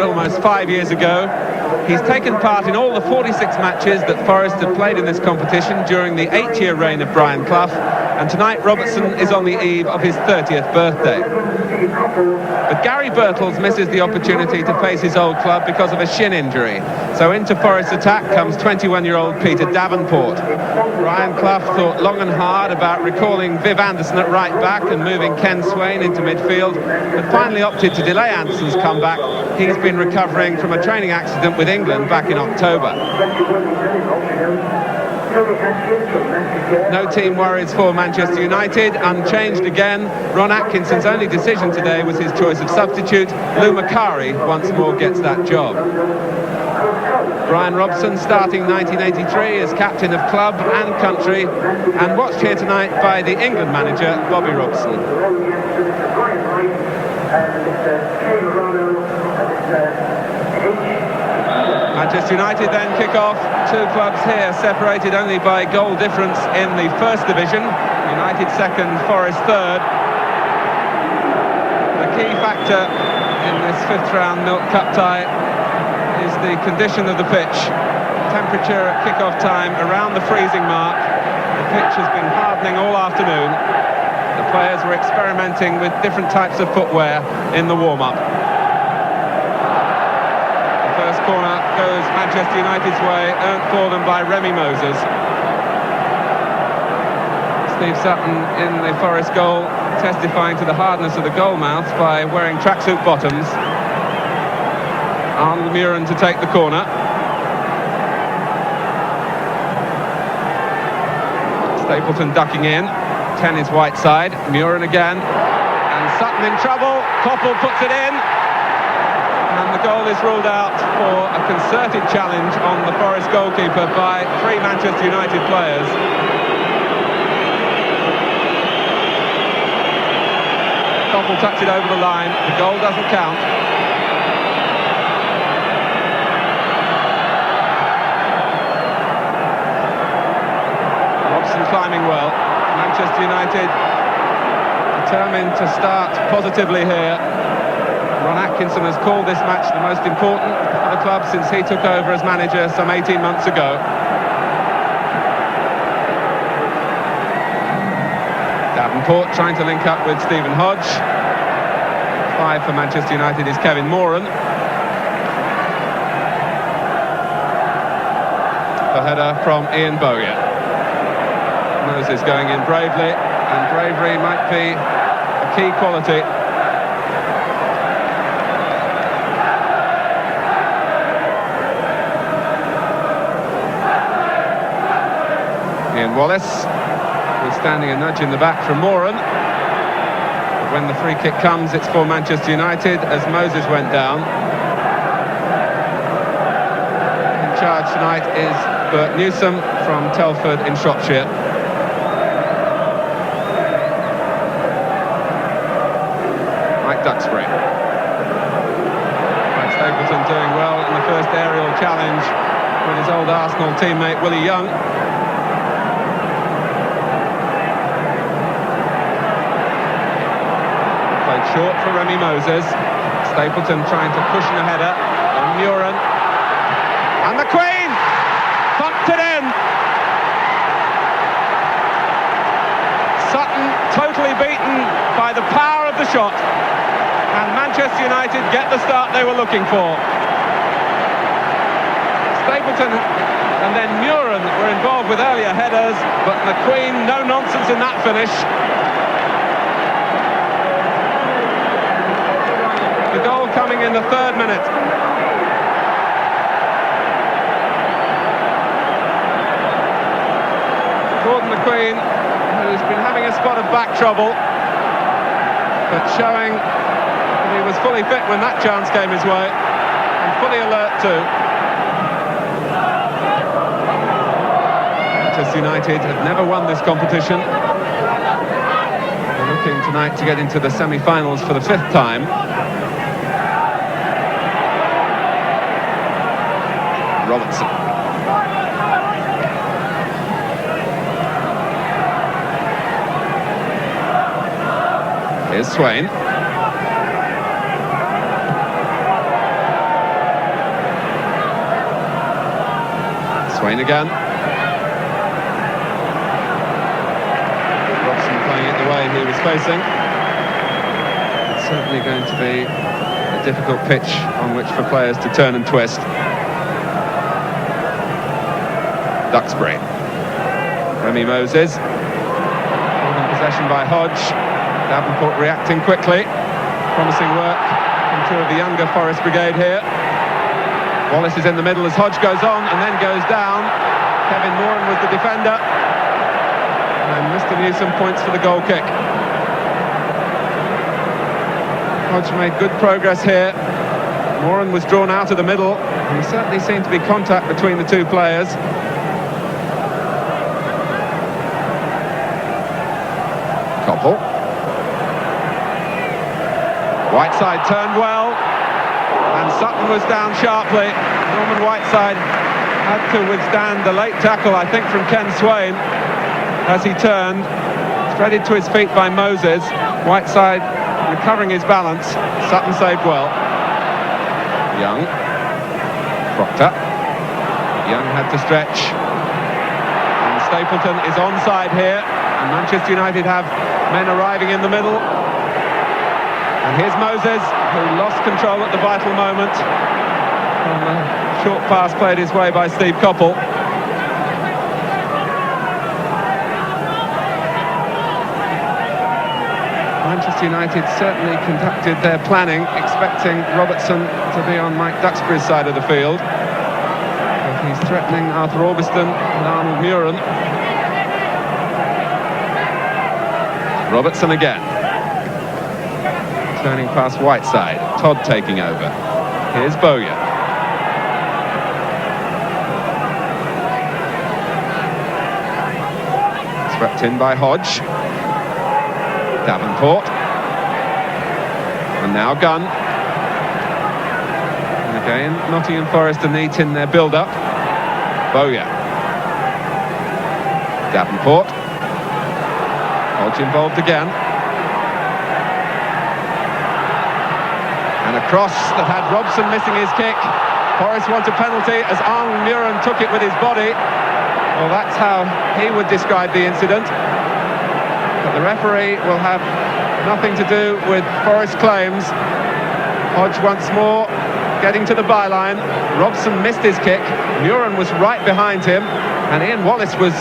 Almost 5 years ago. He's taken part in all the 46 matches that Forest have played in this competition during the 8-year reign of Brian Clough, and tonight Robertson is on the eve of his 30th birthday. But Gary Birtles misses the opportunity to face his old club because of a shin injury. So into Forest's attack comes 21-year-old Peter Davenport. Brian Clough thought long and hard about recalling Viv Anderson at right back and moving Ken Swain into midfield, but finally opted to delay Anderson's comeback. He's been recovering from a training accident with England back in October. No team worries for Manchester United, unchanged again. Ron Atkinson's only decision today was his choice of substitute. Lou Macari once more gets that job. Bryan Robson starting 1983 as captain of club and country, and watched here tonight by the England manager Bobby Robson. Manchester United then kick off. Two clubs here separated only by goal difference in the first division. United second, Forest third. The key factor in this fifth round Milk Cup tie is the condition of the pitch. Temperature at kick-off time around the freezing mark. The pitch has been hardening all afternoon. The players were experimenting with different types of footwear in the warm-up. The first corner goes Manchester United's way, earned for them by Remy Moses. Steve Sutton in the Forest goal, testifying to the hardness of the goal mouth by wearing tracksuit bottoms. Arnold Muren to take the corner. Stapleton ducking in. 10 is Whiteside. Muren again. And Sutton in trouble. Coppell puts it in. And the goal is ruled out for a concerted challenge on the Forest goalkeeper by 3 Manchester United players. Coppell tucks it over the line. The goal doesn't count. Climbing well. Manchester United determined to start positively here. Ron Atkinson has called this match the most important for the club since he took over as manager some 18 months ago. Davenport trying to link up with Stephen Hodge. 5 for Manchester United is Kevin Moran. The header from Ian Bowyer. Moses going in bravely, and bravery might be a key quality. Ian Wallace withstanding a nudge in the back from Moran. But when the free kick comes, it's for Manchester United as Moses went down. In charge tonight is Bert Newsom from Telford in Shropshire. Duxbury. Right, Stapleton doing well in the first aerial challenge with his old Arsenal teammate Willie Young. Played short for Remy Moses. Stapleton trying to cushion a header. And Muren. And McQueen! Thumped it in! Sutton totally beaten by the power of the shot. And Manchester United get the start they were looking for. Stapleton and then Muren were involved with earlier headers, but McQueen, no nonsense in that finish. The goal coming in the 3rd minute. Gordon McQueen, who's been having a spot of back trouble, but showing he was fully fit when that chance came his way, and fully alert too. Manchester United have never won this competition. They're looking tonight to get into the semi-finals for the 5th time. Robertson. Here's Swain. McQueen again. Robson playing it the way he was facing. It's certainly going to be a difficult pitch on which for players to turn and twist. Duxbury. Remy Moses. Holding possession by Hodge. Davenport reacting quickly. Promising work from two of the younger Forest brigade here. Wallace is in the middle as Hodge goes on and then goes down. Kevin Moran was the defender. And Mr. Newsom points for the goal kick. Hodge made good progress here. Moran was drawn out of the middle. And there certainly seemed to be contact between the two players. Coppell. Whiteside turned well. And Sutton was down sharply. Norman Whiteside had to withstand the late tackle, I think, from Ken Swain as he turned. Threaded to his feet by Moses. Whiteside recovering his balance. Sutton saved well. Young. Proctor. Young had to stretch. And Stapleton is onside here. And Manchester United have men arriving in the middle. And here's Moses, who lost control at the vital moment. And a short pass played his way by Steve Coppell. Manchester United certainly conducted their planning, expecting Robertson to be on Mike Duxbury's side of the field. But he's threatening Arthur Orbiston and Arnold Muren. Robertson again. Turning past Whiteside. Todd taking over. Here's Bowyer. Swept in by Hodge. Davenport. And now Gunn. And again, Nottingham Forest are neat in their build-up. Bowyer. Davenport. Hodge involved again. And a cross that had Robson missing his kick. Forest want a penalty as Arnold Muren took it with his body. Well, that's how he would describe the incident. But the referee will have nothing to do with Forest claims. Hodge once more getting to the byline. Robson missed his kick. Muren was right behind him. And Ian Wallace was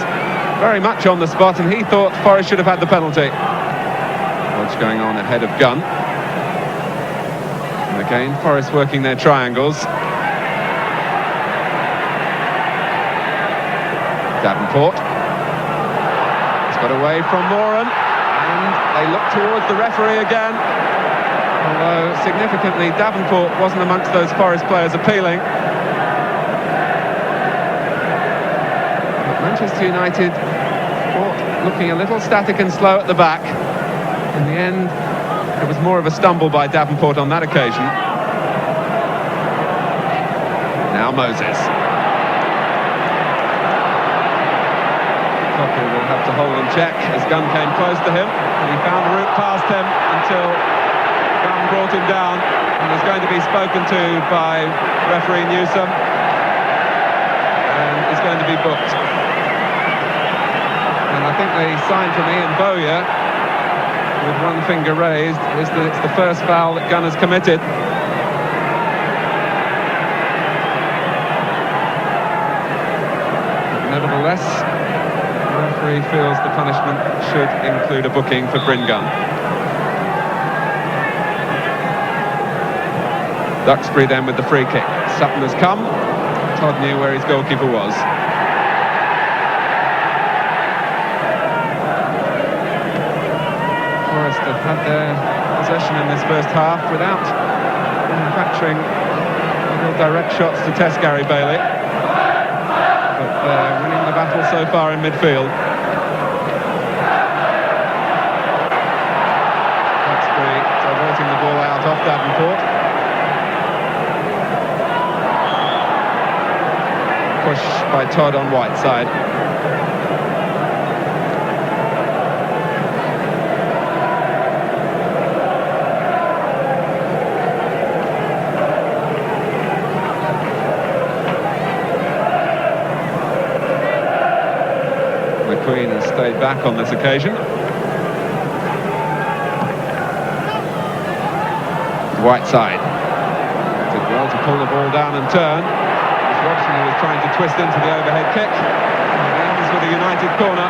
very much on the spot, and he thought Forest should have had the penalty. Hodge going on ahead of Gunn. And again, Forest working their triangles. Davenport. He's got away from Moran. And they look towards the referee again. Although, significantly, Davenport wasn't amongst those Forest players appealing. But Manchester United looking a little static and slow at the back. In the end, it was more of a stumble by Davenport on that occasion. Now Moses. Coppell will have to hold in check as Gunn came close to him. And he found the route past him until Gunn brought him down. And is going to be spoken to by referee Newsom. And is going to be booked. And I think the sign from Ian Bowyer, with one finger raised, is that it's the first foul that Gunn has committed. But nevertheless, the referee feels the punishment should include a booking for Bryn Gunn. Duxbury then with the free kick. Sutton has come. Todd knew where his goalkeeper was. Have had their possession in this first half without manufacturing real direct shots to test Gary Bailey, but they're winning the battle so far in midfield. Duxbury diverting the ball out off Davenport. Push by Todd on Whiteside. stayed back on this occasion. Whiteside did well to pull the ball down and turn. It was Robson who was trying to twist into the overhead kick. And it ends with a United corner.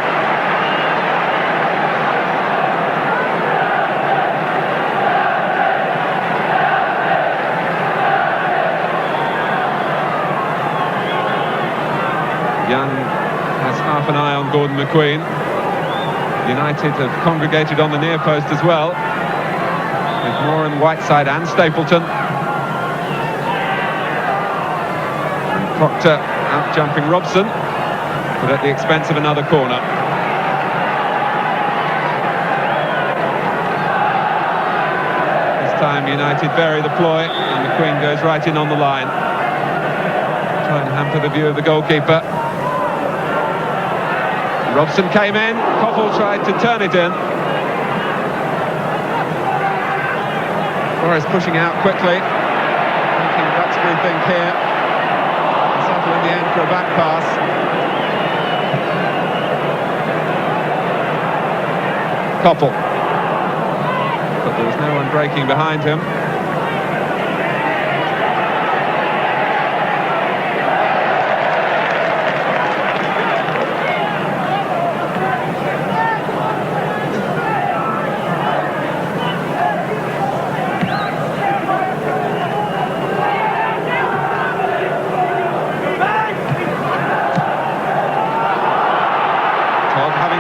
Young has half an eye on Gordon McQueen. United have congregated on the near post as well, with Moran, Whiteside and Stapleton. And Proctor out-jumping Robson, but at the expense of another corner. This time United vary the ploy, and McQueen goes right in on the line. Try and hamper the view of the goalkeeper. Robson came in, Coppell tried to turn it in. Forest pushing out quickly, making Duxbury think here. Settle in the end for a back pass. Coppell. But there was no one breaking behind him.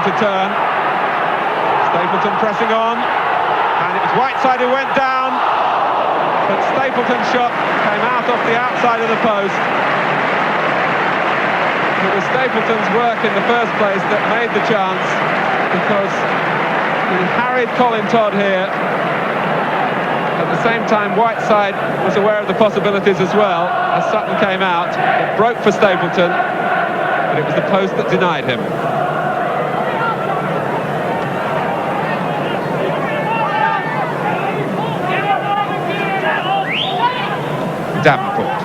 To turn, Stapleton pressing on, and it was Whiteside who went down, but Stapleton's shot came out off the outside of the post. It was Stapleton's work in the first place that made the chance, because he harried Colin Todd here. At the same time, Whiteside was aware of the possibilities as well. As Sutton came out, it broke for Stapleton, but it was the post that denied him. Davenport.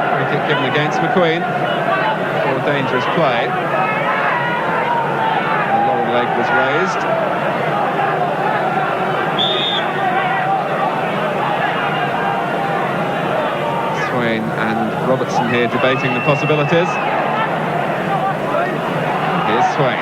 Free kick given against McQueen for a dangerous play. The long leg was raised. Swain and Robertson here debating the possibilities. Here's Swain.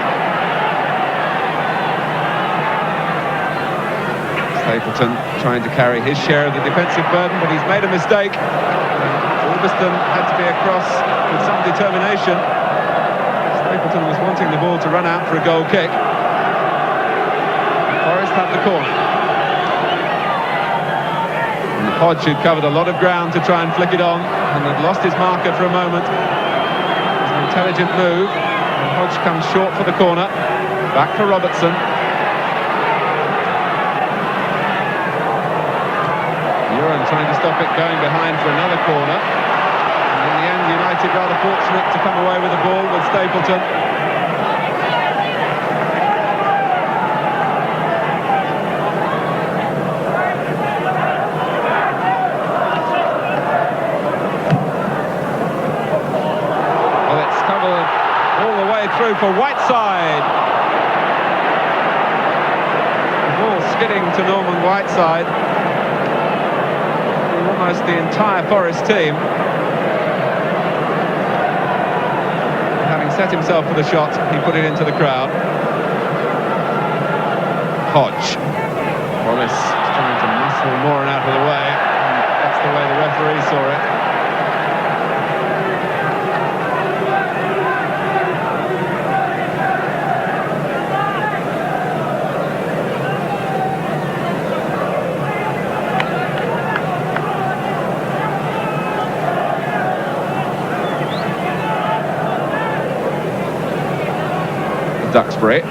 Stapleton trying to carry his share of the defensive burden, but he's made a mistake. Albiston had to be across with some determination. Stapleton was wanting the ball to run out for a goal kick. Forest had the corner. And Hodge, who'd covered a lot of ground to try and flick it on, and had lost his marker for a moment. It was an intelligent move, and Hodge comes short for the corner. Back for Robertson. Trying to stop it going behind for another corner, and in the end United rather fortunate to come away with the ball with Stapleton. Well, it's covered all the way through for Whiteside. The ball skidding to Norman Whiteside. Almost the entire Forest team. Having set himself for the shot, he put it into the crowd. Hodge. Wallace trying to muscle Moran out of the way, and that's the way the referee saw it. Duxbury.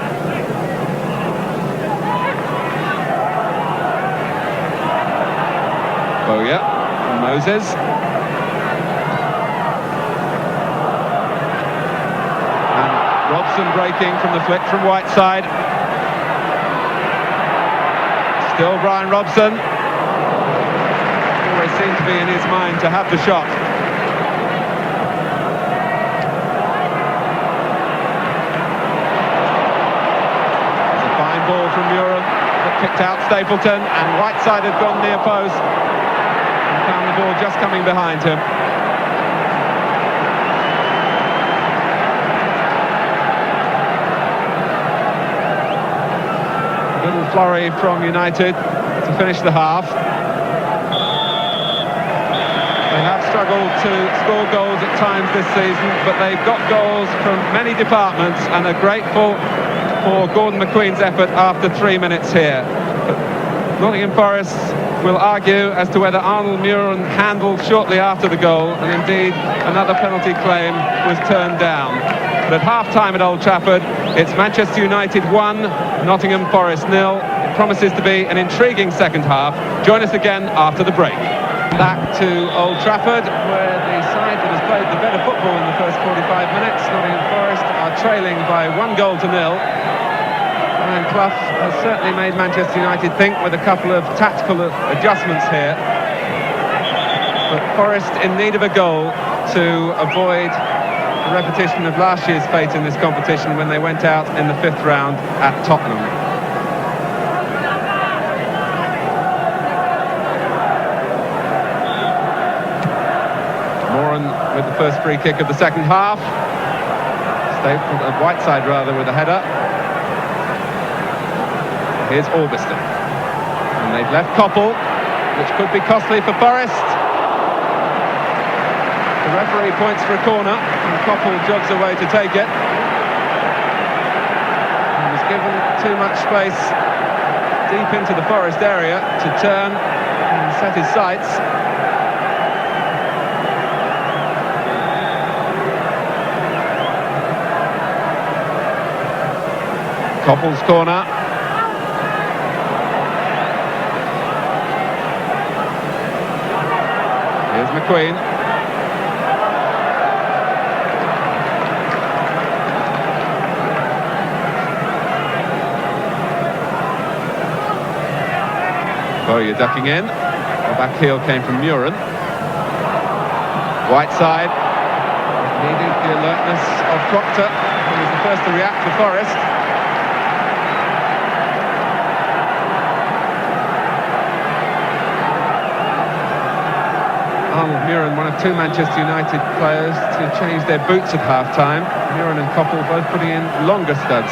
Bowyer, Moses. And Robson breaking from the flick from Whiteside. Still Bryan Robson. Always seemed to be in his mind to have the shot. Kicked out Stapleton, and Whiteside had gone near post. And found the ball just coming behind him. A little flurry from United to finish the half. They have struggled to score goals at times this season, but they've got goals from many departments and are grateful for Gordon McQueen's effort after 3 minutes here. But Nottingham Forest will argue as to whether Arnold Muren handled shortly after the goal, and indeed another penalty claim was turned down. But at half-time at Old Trafford, it's Manchester United 1, Nottingham Forest 0. It promises to be an intriguing second half. Join us again after the break. Back to Old Trafford, where the side that has played the better football in the first 45 minutes, Nottingham Forest, are trailing by 1-0. Bryan Clough has certainly made Manchester United think with a couple of tactical adjustments here. But Forest in need of a goal to avoid a repetition of last year's fate in this competition when they went out in the 5th round at Tottenham. With the first free kick of the second half. Whiteside rather with a header. Here's Orbiston. And they've left Coppell, which could be costly for Forest. The referee points for a corner, and Coppell jogs away to take it. He was given too much space deep into the Forest area to turn and set his sights. Coppell's corner. Here's McQueen. Bowyer ducking in. The back heel came from Muren. Whiteside needed the alertness of Proctor, who was the first to react to Forest. Arnold Muren, one of 2 Manchester United players to change their boots at half-time. Muren and Coppell both putting in longer studs.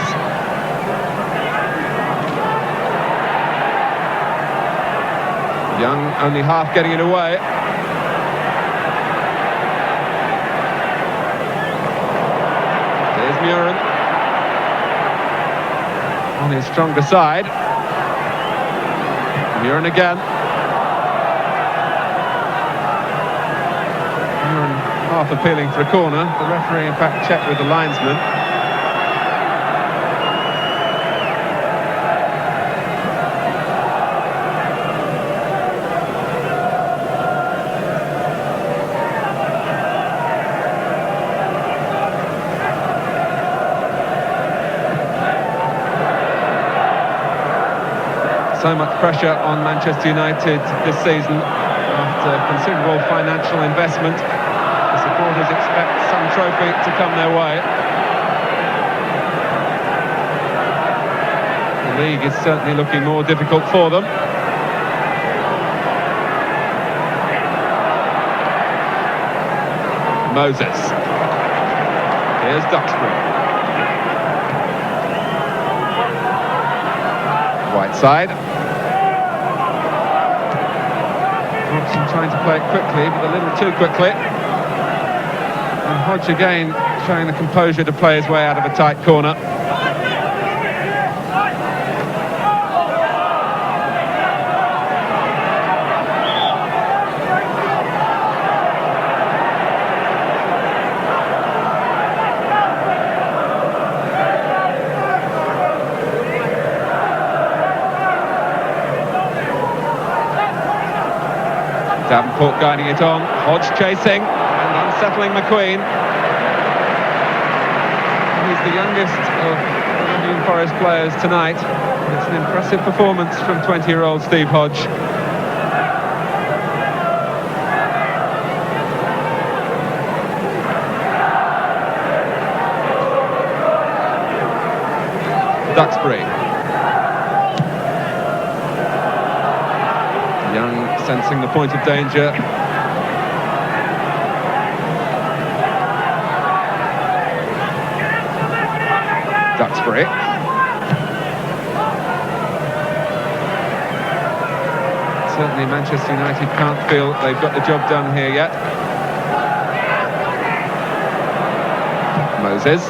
Young only half getting it away. There's Muren on his stronger side. Muren again. Half appealing for a corner. The referee in fact checked with the linesman. So much pressure on Manchester United this season after considerable financial investment. Supporters expect some trophy to come their way. The league is certainly looking more difficult for them. Moses. Here's Duxbury. Whiteside. Robson trying to play it quickly, but a little too quickly. And Hodge again showing the composure to play his way out of a tight corner. Davenport guiding it on, Hodge chasing and unsettling McQueen. He's the youngest of the Nottingham Forest players tonight. It's an impressive performance from 20-year-old Steve Hodge. Duxbury. Young sensing the point of danger. Duxbury. Certainly Manchester United can't feel they've got the job done here yet. Moses.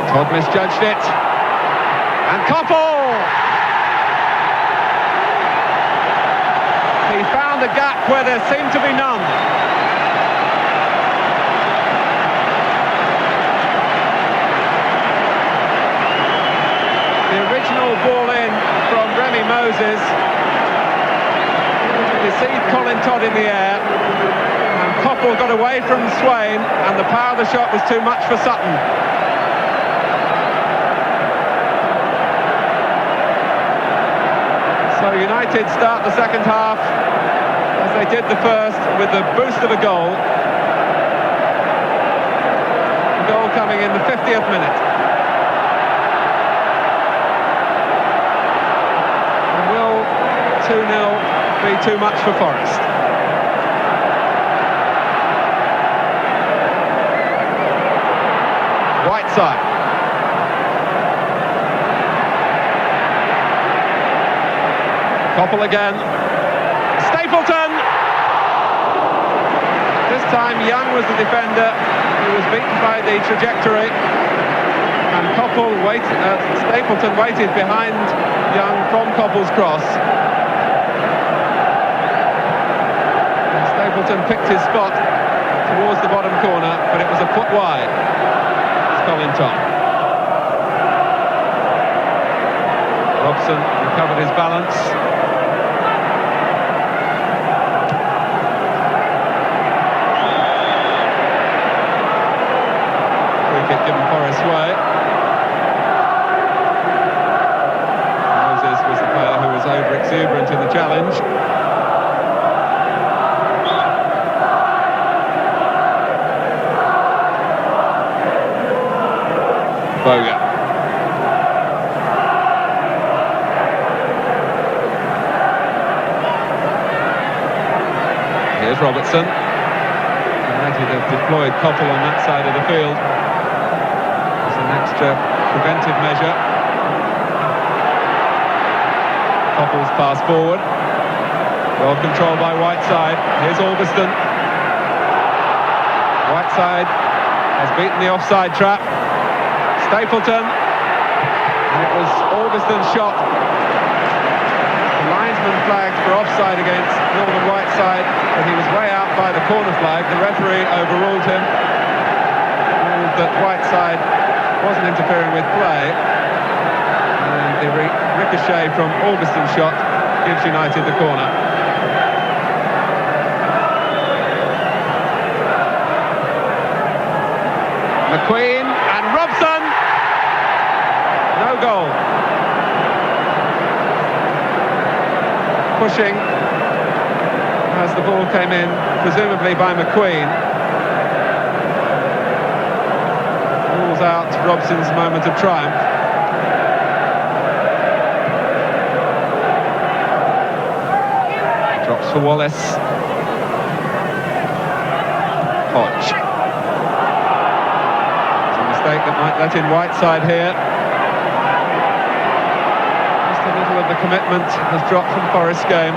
Todd misjudged it. And Coppell! He found a gap where there seemed to be none. The original ball in from Remy Moses. You see Colin Todd in the air, and Coppell got away from Swain, and the power of the shot was too much for Sutton. So United start the second half, as they did the first, with the boost of a goal. The goal coming in the 50th minute. And will 2-0 be too much for Forest? Whiteside. Coppell again. Stapleton! This time Young was the defender who was beaten by the trajectory, and Stapleton waited behind Young from Coppell's cross. And Stapleton picked his spot towards the bottom corner, but it was a foot wide. It's Colin Todd. Robson recovered his balance. Kick given Forest way. Moses was the player who was over-exuberant in the challenge. Boga. Here's Robertson. United have deployed Coppell on that side of the field. Extra preventive measure. Coppell's pass forward. Well controlled by Whiteside. Here's Augustin. Whiteside has beaten the offside trap. Stapleton. And it was Augustin's shot. The linesman flagged for offside against Norman Whiteside, but he was way out by the corner flag. The referee overruled him. Ruled that Whiteside wasn't interfering with play, and the ricochet from Augustin's shot gives United the corner. McQueen and Robson! No goal. Pushing as the ball came in, presumably by McQueen. Out Robson's moment of triumph. Drops for Wallace. Hodge. It's a mistake that might let in Whiteside here. Just a little of the commitment has dropped from Forest's game.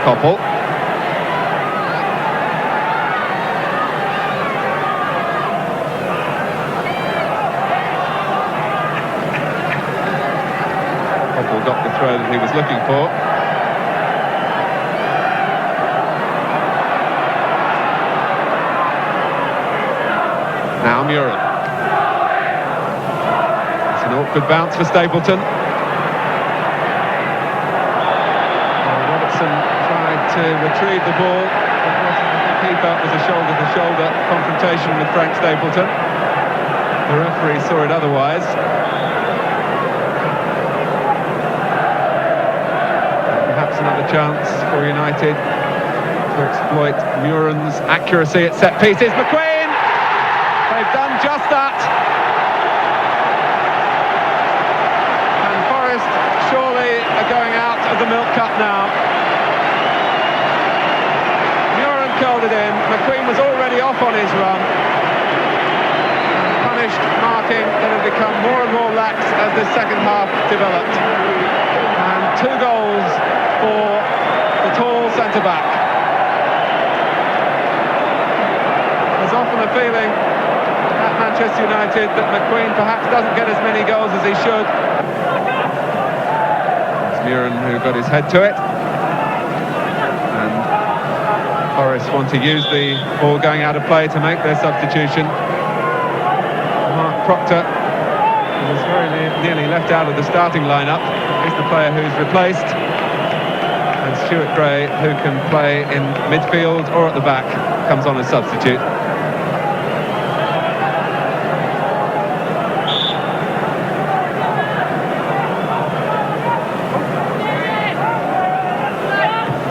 Coppell. Got the throw that he was looking for. Now Murin. It's an awkward bounce for Stapleton. Robertson tried to retrieve the ball, but what he felt was a shoulder-to-shoulder confrontation with Frank Stapleton. The referee saw it otherwise. Another chance for United to exploit Murin's accuracy at set pieces. McQueen! They've done just that. And Forest cut now. Muren curled it in. McQueen was already off on his run. Punished marking that had become more and more lax as the second half developed. And 2 goals for the tall centre-back. There's often a feeling at Manchester United that McQueen perhaps doesn't get as many goals as he should. It's Muren who got his head to it. And Forest want to use the ball going out of play to make their substitution. Mark Proctor was very nearly left out of the starting lineup. He's the player who's replaced. And Stuart Gray, who can play in midfield or at the back, comes on as substitute.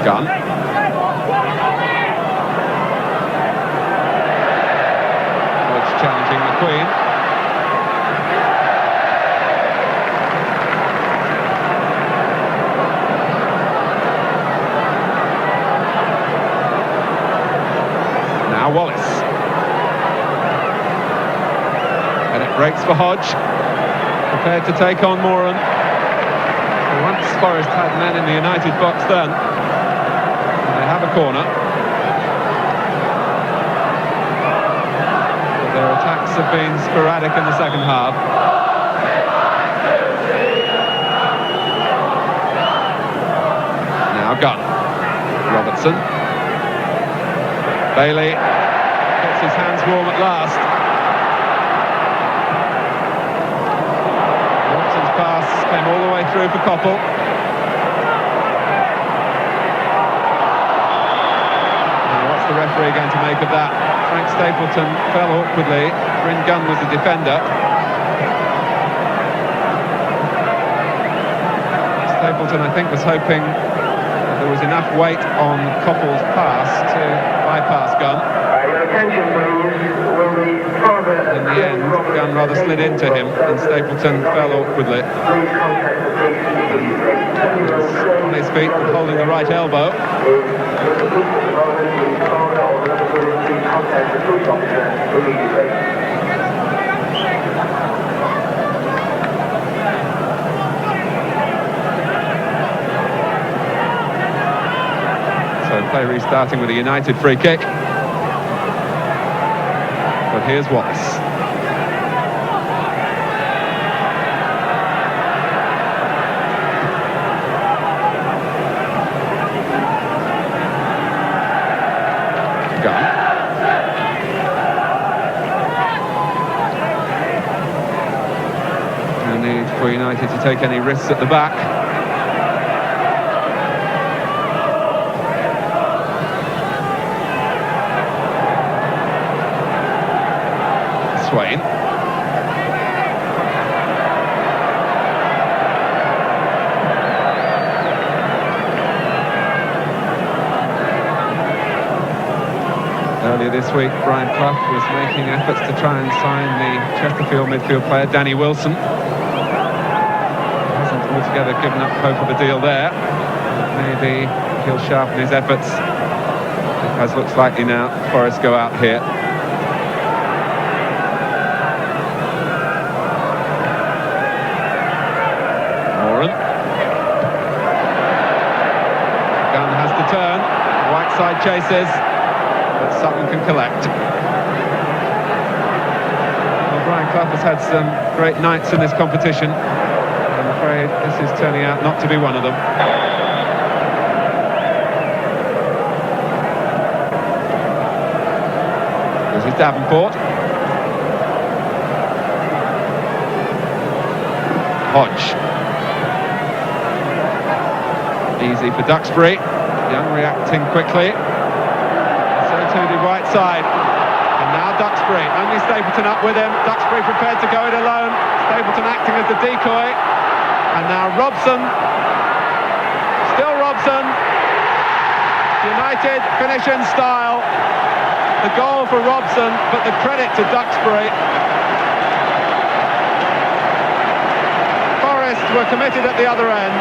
Gunn. Woods challenging McQueen. Now Wallace. And it breaks for Hodge. Prepared to take on Moran. Once Forest had men in the United box then. They have a corner. But their attacks have been sporadic in the second half. Now Gunn. Robertson. Bailey gets his hands warm at last. Robertson's pass came all the way through for Coppell. The referee going to make of that? Frank Stapleton fell awkwardly. Bryn Gunn was the defender. Stapleton, I think, was hoping that there was enough weight on Coppell's pass to bypass Gunn. In the end, Gunn rather slid into him and Stapleton fell awkwardly. On his feet, holding the right elbow. So play restarting with a United free kick. But here's Wallace. For United to take any risks at the back. Swain. Earlier this week, Brian Clough was making efforts to try and sign the Chesterfield midfield player Danny Wilson. Altogether given up hope of a deal there. Maybe he'll sharpen his efforts. As looks likely now, Forest go out here. Moran. Gunn has to turn. Whiteside chases, but Sutton can collect. Well, Brian Clough has had some great nights in this competition. I'm afraid this is turning out not to be one of them. This is Davenport. Hodge. Easy for Duxbury. Young reacting quickly. So too did Whiteside. And now Duxbury. Only Stapleton up with him. Duxbury prepared to go it alone. Stapleton acting as the decoy. And now Robson, still Robson. United finish in style. The goal for Robson, but the credit to Duxbury. Forest were committed at the other end.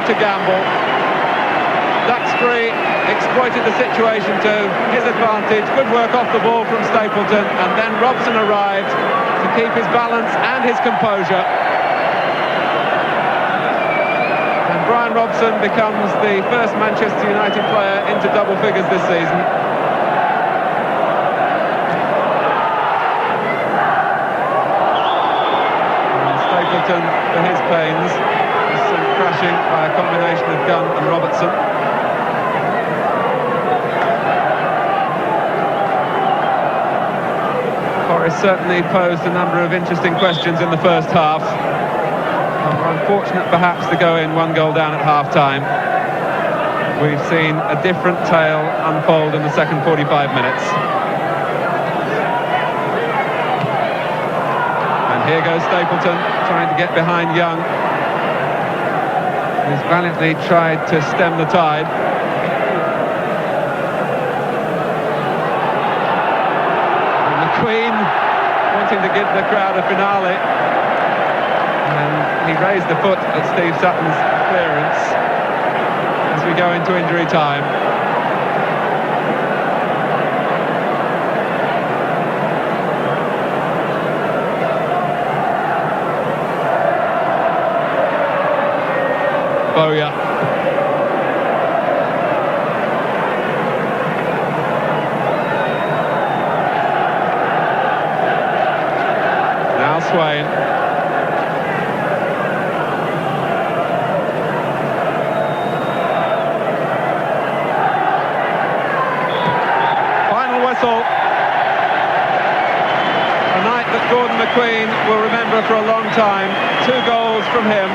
to gamble. Duxbury exploited the situation to his advantage. Good work off the ball from Stapleton, and then Robson arrived to keep his balance and his composure. And Bryan Robson becomes the first Manchester United player into double figures this season. And Stapleton, for his pains, is sent crashing by a combination of Gunn and Robertson. Forest certainly posed a number of interesting questions in the first half. Unfortunate perhaps to go in 1 goal down at half-time. We've seen a different tale unfold in the second 45 minutes. And here goes Stapleton trying to get behind Young. He's valiantly tried to stem the tide. McQueen wanting to give the crowd a finale, and he raised the foot at Steve Sutton's clearance as we go into injury time. Bowyer. Swain. Final whistle. A night that Gordon McQueen will remember for a long time. 2 goals from him.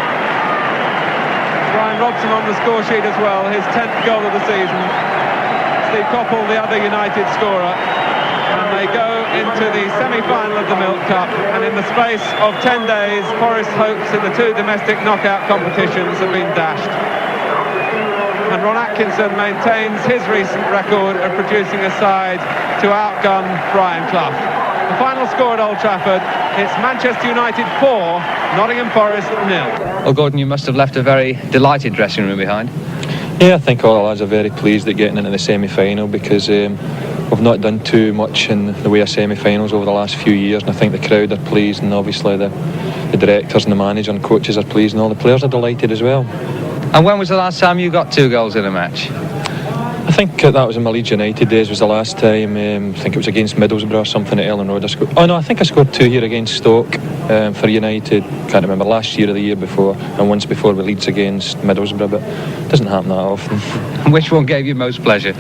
Bryan Robson on the score sheet as well, his 10th goal of the season. Steve Coppell, the other United scorer. And they go into the semi-final of the Milk Cup, and in the space of 10 days, Forest's hopes in the 2 domestic knockout competitions have been dashed. And Ron Atkinson maintains his recent record of producing a side to outgun Brian Clough. The final score at Old Trafford, it's Manchester United 4, Nottingham Forest 0. Well, Gordon, you must have left a very delighted dressing room behind. Yeah, I think all the lads are very pleased at getting into the semi-final, because we've not done too much in the way of semi-finals over the last few years, and I think the crowd are pleased, and obviously the directors and the manager and coaches are pleased, and all the players are delighted as well. And when was the last time you got 2 goals in a match? I think that was in my Leeds United days, was the last time. I think it was against Middlesbrough or something at Ellen Road. Oh no, I think I scored 2 here against Stoke for United. Can't remember, last year or the year before, and once before with Leeds against Middlesbrough, but it doesn't happen that often. And which one gave you most pleasure?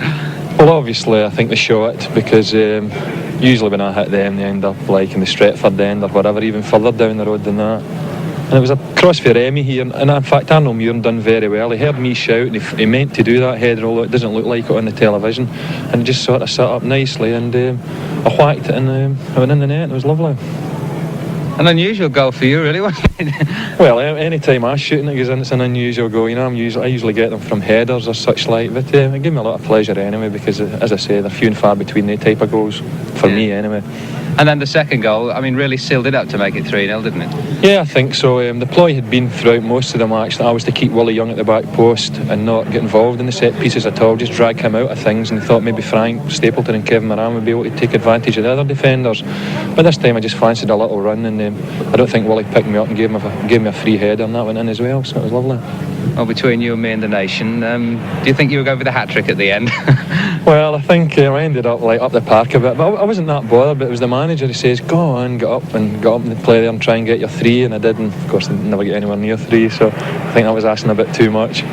Well, obviously I think the shot, because usually when I hit them they end up like in the Stretford end or whatever, even further down the road than that. And it was a cross for Remy here, and in fact Arnold Muren done very well. He heard me shout, and he meant to do that head roll. It doesn't look like it on the television, and he just sort of sat up nicely, and I whacked it, and it went in the net, and it was lovely. An unusual goal for you, really, wasn't it? Well, any time I shoot and it goes in, it's an unusual goal. You know, I usually get them from headers or such like, but it gave me a lot of pleasure anyway, because as I say, they're few and far between the type of goals for me anyway. And then the second goal, I mean, really sealed it up to make it 3-0, didn't it? Yeah, I think so. The ploy had been throughout most of the match that I was to keep Willie Young at the back post and not get involved in the set pieces at all, just drag him out of things, and thought maybe Frank, Stapleton and Kevin Moran would be able to take advantage of the other defenders. But this time I just fancied a little run, and I don't think Willie picked me up and gave me a free header, and that went in as well, so it was lovely. Well, between you and me and the nation, do you think you would go for the hat-trick at the end? Well, I think I ended up up the park a bit, but I wasn't that bothered. But it was the manager who says, "Go on, get up and play there and try and get your 3," and I did, and of course I never get anywhere near 3, so I think that was asking a bit too much.